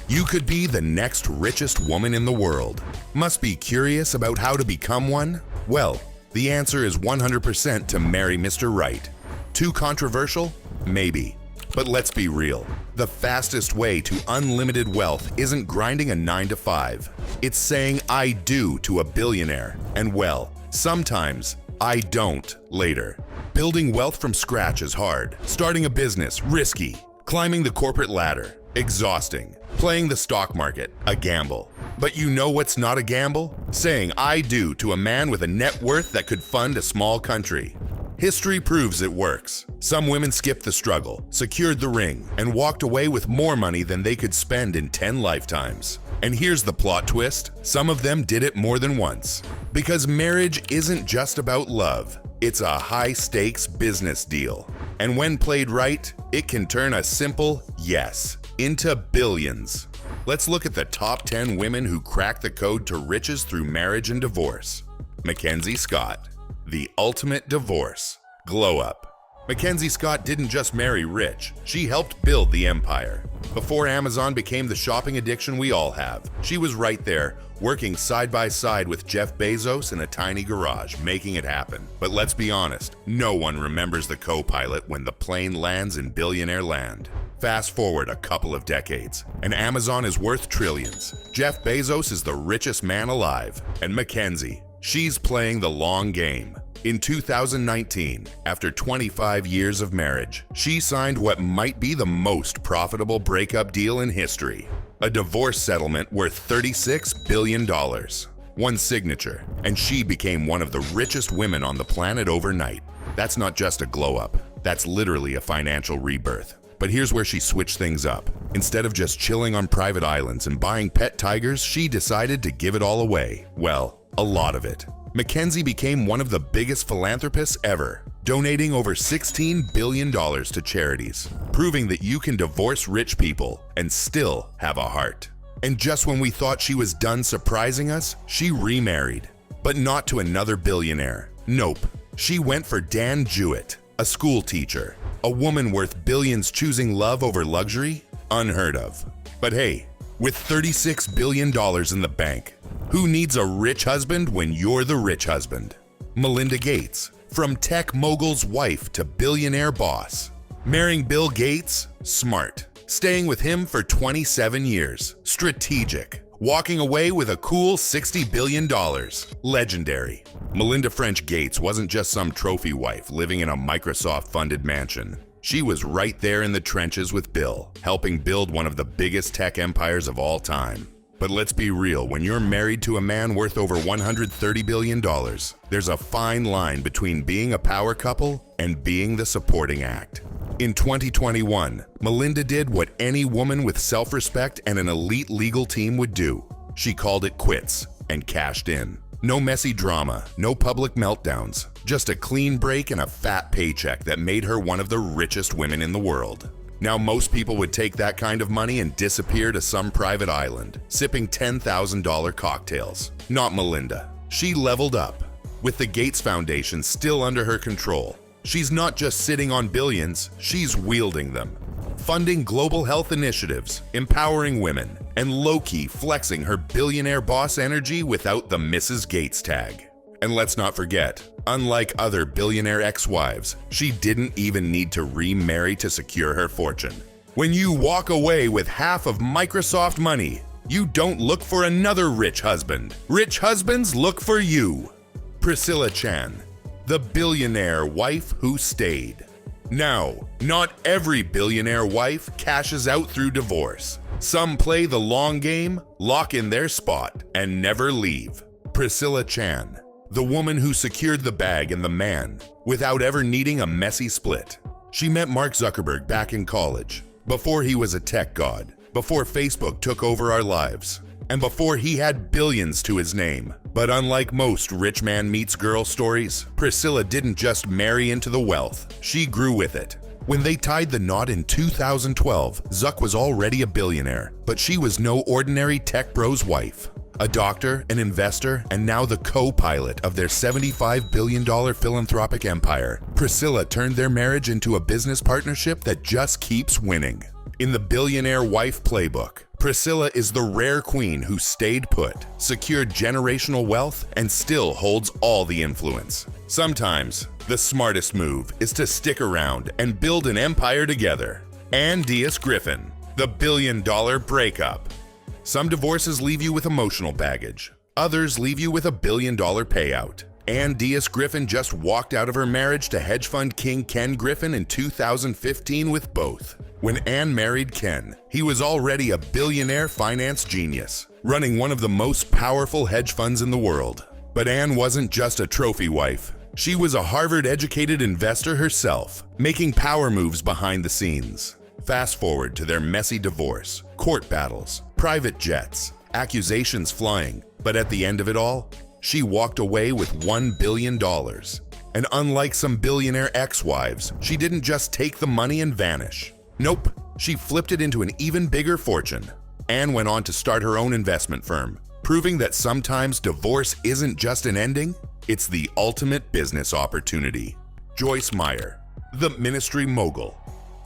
You could be the next richest woman in the world. Must be curious about how to become one? Well, the answer is 100% to marry Mr. Right. Too controversial? Maybe. But let's be real. The fastest way to unlimited wealth isn't grinding a 9-to-5. It's saying I do to a billionaire, and well, sometimes I don't later. Building wealth from scratch is hard. Starting a business, risky. Climbing the corporate ladder, exhausting. Playing the stock market, a gamble. But you know what's not a gamble? Saying I do to a man with a net worth that could fund a small country. History proves it works. Some women skipped the struggle, secured the ring, and walked away with more money than they could spend in 10 lifetimes. And here's the plot twist, some of them did it more than once. Because marriage isn't just about love, it's a high-stakes business deal. And when played right, it can turn a simple yes into billions. Let's look at the top 10 women who cracked the code to riches through marriage and divorce. Mackenzie Scott. The ultimate divorce. Glow up. Mackenzie Scott didn't just marry rich, she helped build the empire. Before Amazon became the shopping addiction we all have, she was right there, working side by side with Jeff Bezos in a tiny garage, making it happen. But let's be honest, no one remembers the co-pilot when the plane lands in billionaire land. Fast forward a couple of decades, and Amazon is worth trillions. Jeff Bezos is the richest man alive, and Mackenzie, she's playing the long game. In 2019, after 25 years of marriage, she signed what might be the most profitable breakup deal in history. A divorce settlement worth $36 billion. One signature, and she became one of the richest women on the planet overnight. That's not just a glow up, that's literally a financial rebirth. But here's where she switched things up. Instead of just chilling on private islands and buying pet tigers, she decided to give it all away. Well, a lot of it. Mackenzie became one of the biggest philanthropists ever, donating over $16 billion to charities, proving that you can divorce rich people and still have a heart. And just when we thought she was done surprising us, she remarried. But not to another billionaire. Nope. She went for Dan Jewett, a school teacher. A woman worth billions choosing love over luxury? Unheard of. But hey, with $36 billion in the bank, who needs a rich husband when you're the rich husband? Melinda Gates, from tech mogul's wife to billionaire boss. Marrying Bill Gates? Smart. Staying with him for 27 years? Strategic. Walking away with a cool $60 billion? Legendary. Melinda French Gates wasn't just some trophy wife living in a Microsoft-funded mansion. She was right there in the trenches with Bill, helping build one of the biggest tech empires of all time. But let's be real, when you're married to a man worth over $130 billion, there's a fine line between being a power couple and being the supporting act. In 2021, Melinda did what any woman with self-respect and an elite legal team would do. She called it quits and cashed in. No messy drama, no public meltdowns, just a clean break and a fat paycheck that made her one of the richest women in the world. Now, most people would take that kind of money and disappear to some private island, sipping $10,000 cocktails. Not Melinda. She leveled up. With the Gates Foundation still under her control, she's not just sitting on billions, she's wielding them. Funding global health initiatives, empowering women, and low-key flexing her billionaire boss energy without the Mrs. Gates tag. And let's not forget, unlike other billionaire ex-wives, she didn't even need to remarry to secure her fortune. When you walk away with half of Microsoft money, you don't look for another rich husband. Rich husbands look for you. Priscilla Chan, the billionaire wife who stayed. Now, not every billionaire wife cashes out through divorce. Some play the long game, lock in their spot, and never leave. Priscilla Chan, the woman who secured the bag and the man without ever needing a messy split. She met Mark Zuckerberg back in college, before he was a tech god, before Facebook took over our lives, and before he had billions to his name. But unlike most rich man meets girl stories, Priscilla didn't just marry into the wealth, she grew with it. When they tied the knot in 2012, Zuck was already a billionaire, but she was no ordinary tech bro's wife. A doctor, an investor, and now the co-pilot of their $75 billion philanthropic empire, Priscilla turned their marriage into a business partnership that just keeps winning. In the billionaire wife playbook, Priscilla is the rare queen who stayed put, secured generational wealth, and still holds all the influence. Sometimes, the smartest move is to stick around and build an empire together. Ann Diaz Griffin, the billion-dollar breakup. Some divorces leave you with emotional baggage. Others leave you with a billion-dollar payout. Ann Diaz Griffin just walked out of her marriage to hedge fund king Ken Griffin in 2015 with both. When Ann married Ken, he was already a billionaire finance genius, running one of the most powerful hedge funds in the world. But Ann wasn't just a trophy wife. She was a Harvard-educated investor herself, making power moves behind the scenes. Fast forward to their messy divorce, court battles, private jets, accusations flying, but at the end of it all, she walked away with $1 billion. And unlike some billionaire ex-wives, she didn't just take the money and vanish. Nope, she flipped it into an even bigger fortune. Ann went on to start her own investment firm, proving that sometimes divorce isn't just an ending, it's the ultimate business opportunity. Joyce Meyer, the ministry mogul.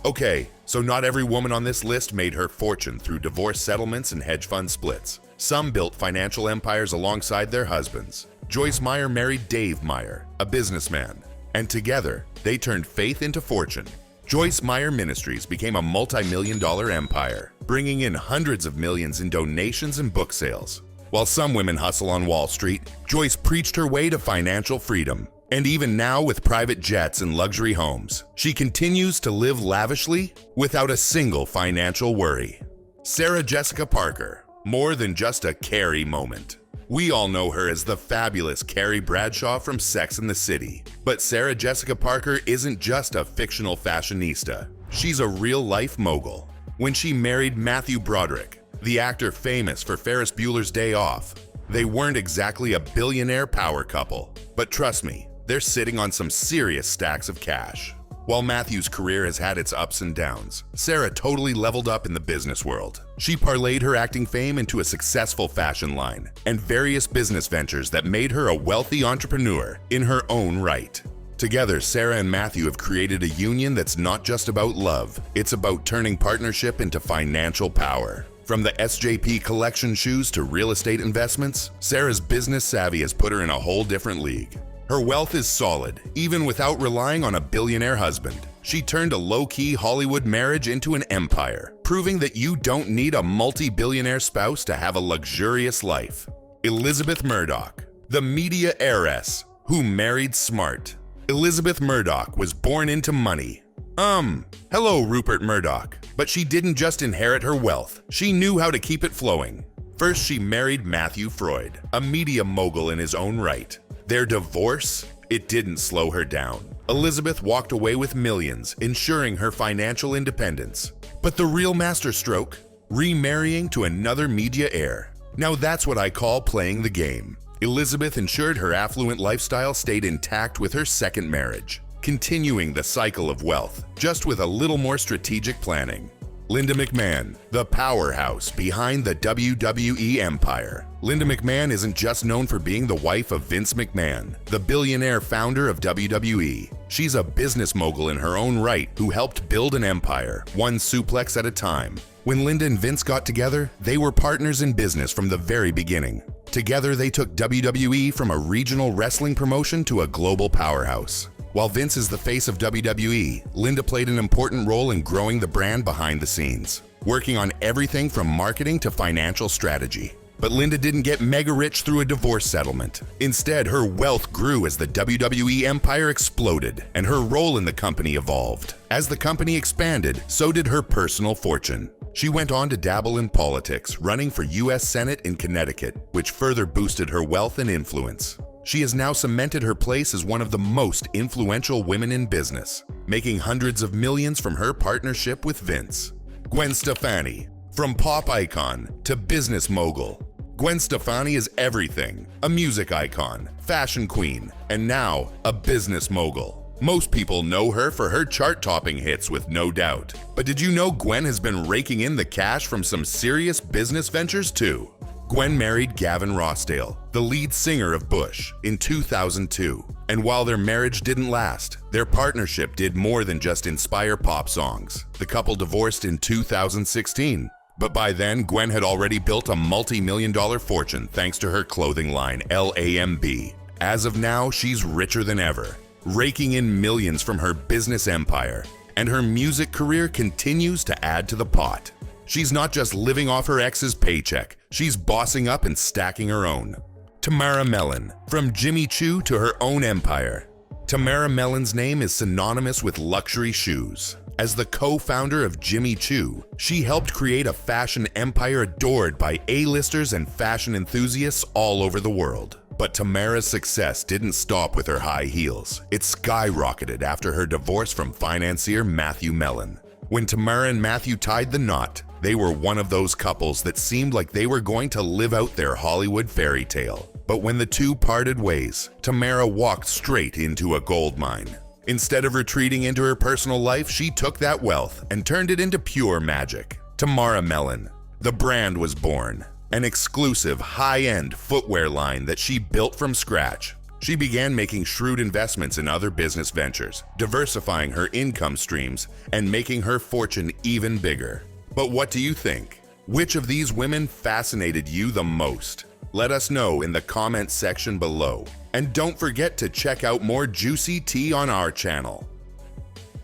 Okay, so not every woman on this list made her fortune through divorce settlements and hedge fund splits. Some built financial empires alongside their husbands. Joyce Meyer married Dave Meyer, a businessman, and together they turned faith into fortune. Joyce Meyer Ministries became a multi-million-dollar empire, bringing in hundreds of millions in donations and book sales. While some women hustle on Wall Street, Joyce preached her way to financial freedom. And even now, with private jets and luxury homes, she continues to live lavishly without a single financial worry. Sarah Jessica Parker, more than just a Carrie moment. We all know her as the fabulous Carrie Bradshaw from Sex and the City. But Sarah Jessica Parker isn't just a fictional fashionista. She's a real-life mogul. When she married Matthew Broderick, the actor famous for Ferris Bueller's Day Off, they weren't exactly a billionaire power couple. But trust me, they're sitting on some serious stacks of cash. While Matthew's career has had its ups and downs, Sarah totally leveled up in the business world. She parlayed her acting fame into a successful fashion line and various business ventures that made her a wealthy entrepreneur in her own right. Together, Sarah and Matthew have created a union that's not just about love, it's about turning partnership into financial power. From the SJP collection shoes to real estate investments, Sarah's business savvy has put her in a whole different league. Her wealth is solid, even without relying on a billionaire husband. She turned a low-key Hollywood marriage into an empire, proving that you don't need a multi-billionaire spouse to have a luxurious life. Elizabeth Murdoch, the media heiress who married smart. Elizabeth Murdoch was born into money. Hello, Rupert Murdoch. But she didn't just inherit her wealth, she knew how to keep it flowing. First, she married Matthew Freud, a media mogul in his own right. Their divorce? It didn't slow her down. Elizabeth walked away with millions, ensuring her financial independence. But the real masterstroke? Remarrying to another media heir. Now that's what I call playing the game. Elizabeth ensured her affluent lifestyle stayed intact with her second marriage, continuing the cycle of wealth, just with a little more strategic planning. Linda McMahon, the powerhouse behind the WWE empire. Linda McMahon isn't just known for being the wife of Vince McMahon, the billionaire founder of WWE. She's a business mogul in her own right who helped build an empire, one suplex at a time. When Linda and Vince got together, they were partners in business from the very beginning. Together, they took WWE from a regional wrestling promotion to a global powerhouse. While Vince is the face of WWE, Linda played an important role in growing the brand behind the scenes, working on everything from marketing to financial strategy. But Linda didn't get mega rich through a divorce settlement. Instead, her wealth grew as the WWE empire exploded and her role in the company evolved. As the company expanded, so did her personal fortune. She went on to dabble in politics, running for U.S. Senate in Connecticut, which further boosted her wealth and influence. She has now cemented her place as one of the most influential women in business, making hundreds of millions from her partnership with Vince. Gwen Stefani, from pop icon to business mogul. Gwen Stefani is everything: a music icon, fashion queen, and now a business mogul. Most people know her for her chart-topping hits with No Doubt. But did you know Gwen has been raking in the cash from some serious business ventures too? Gwen married Gavin Rossdale, the lead singer of Bush, in 2002. And while their marriage didn't last, their partnership did more than just inspire pop songs. The couple divorced in 2016. But by then, Gwen had already built a multi-million-dollar fortune thanks to her clothing line, LAMB. As of now, she's richer than ever, raking in millions from her business empire, and her music career continues to add to the pot. She's not just living off her ex's paycheck, she's bossing up and stacking her own. Tamara Mellon, from Jimmy Choo to her own empire. Tamara Mellon's name is synonymous with luxury shoes. As the co-founder of Jimmy Choo, she helped create a fashion empire adored by A-listers and fashion enthusiasts all over the world. But Tamara's success didn't stop with her high heels. It skyrocketed after her divorce from financier Matthew Mellon. When Tamara and Matthew tied the knot, they were one of those couples that seemed like they were going to live out their Hollywood fairy tale. But when the two parted ways, Tamara walked straight into a gold mine. Instead of retreating into her personal life, she took that wealth and turned it into pure magic. Tamara Mellon. The brand was born. An exclusive, high-end footwear line that she built from scratch. She began making shrewd investments in other business ventures, diversifying her income streams and making her fortune even bigger. But what do you think? Which of these women fascinated you the most? Let us know in the comments section below. And don't forget to check out more juicy tea on our channel.